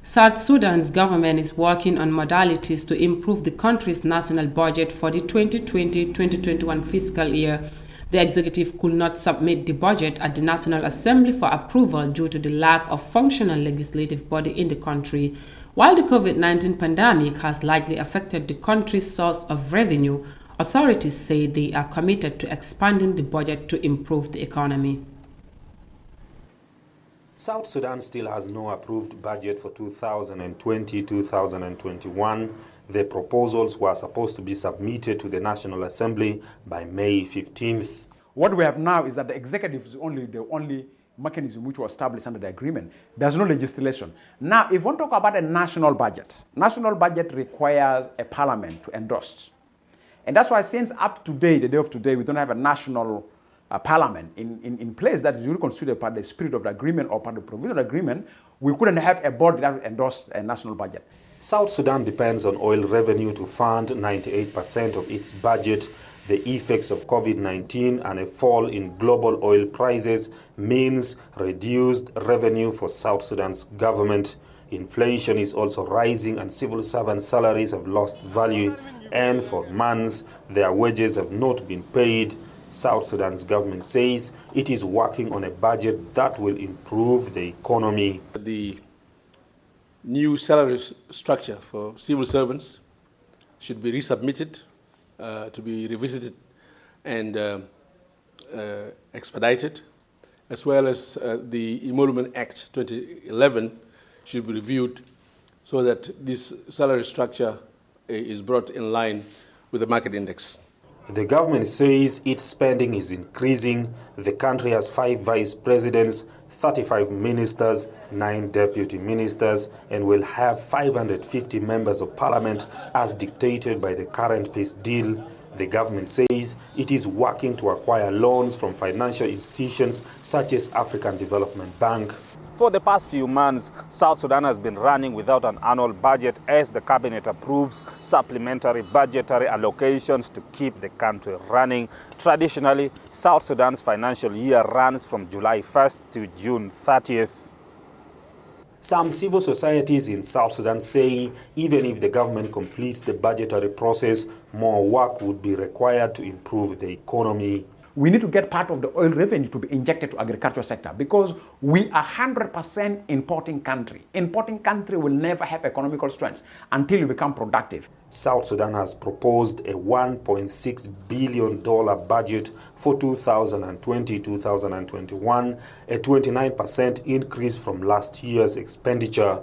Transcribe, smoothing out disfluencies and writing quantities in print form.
South Sudan's government is working on modalities to improve the country's national budget for the 2020-2021 fiscal year. The executive could not submit the budget at the National Assembly for approval due to the lack of functional legislative body in the country. While the COVID-19 pandemic has likely affected the country's source of revenue, authorities say they are committed to expanding the budget to improve the economy. South Sudan still has no approved budget for 2020-2021. The proposals were supposed to be submitted to the National Assembly by May 15th. What we have now is that the executive is the only mechanism which was established under the agreement. There's no legislation. Now, if we want to talk about a national budget requires a parliament to endorse. And that's why since up to today, the day of today, we don't have a national parliament in place that is really considered part of the spirit of the agreement or part of the provision of the agreement. We couldn't have a board that would endorse a national budget. South Sudan depends on oil revenue to fund 98% of its budget. The effects of COVID-19 and a fall in global oil prices means reduced revenue for South Sudan's government. Inflation is also rising and civil servant salaries have lost value, and for months their wages have not been paid. South Sudan's government says it is working on a budget that will improve the economy. The new salary structure for civil servants should be resubmitted, to be revisited and expedited, as well as the Emolument Act 2011 should be reviewed so that this salary structure is brought in line with the market index. The government says its spending is increasing. The country has 5 vice presidents, 35 ministers, 9 deputy ministers, and will have 550 members of parliament as dictated by the current peace deal. The government says it is working to acquire loans from financial institutions such as African Development Bank. For the past few months, South Sudan has been running without an annual budget as the cabinet approves supplementary budgetary allocations to keep the country running. Traditionally, South Sudan's financial year runs from July 1st to June 30th. Some civil societies in South Sudan say even if the government completes the budgetary process, more work would be required to improve the economy. We need to get part of the oil revenue to be injected to agricultural sector because we are 100% importing country. Importing country will never have economical strength until we become productive. South Sudan has proposed a $1.6 billion budget for 2020-2021, a 29% increase from last year's expenditure.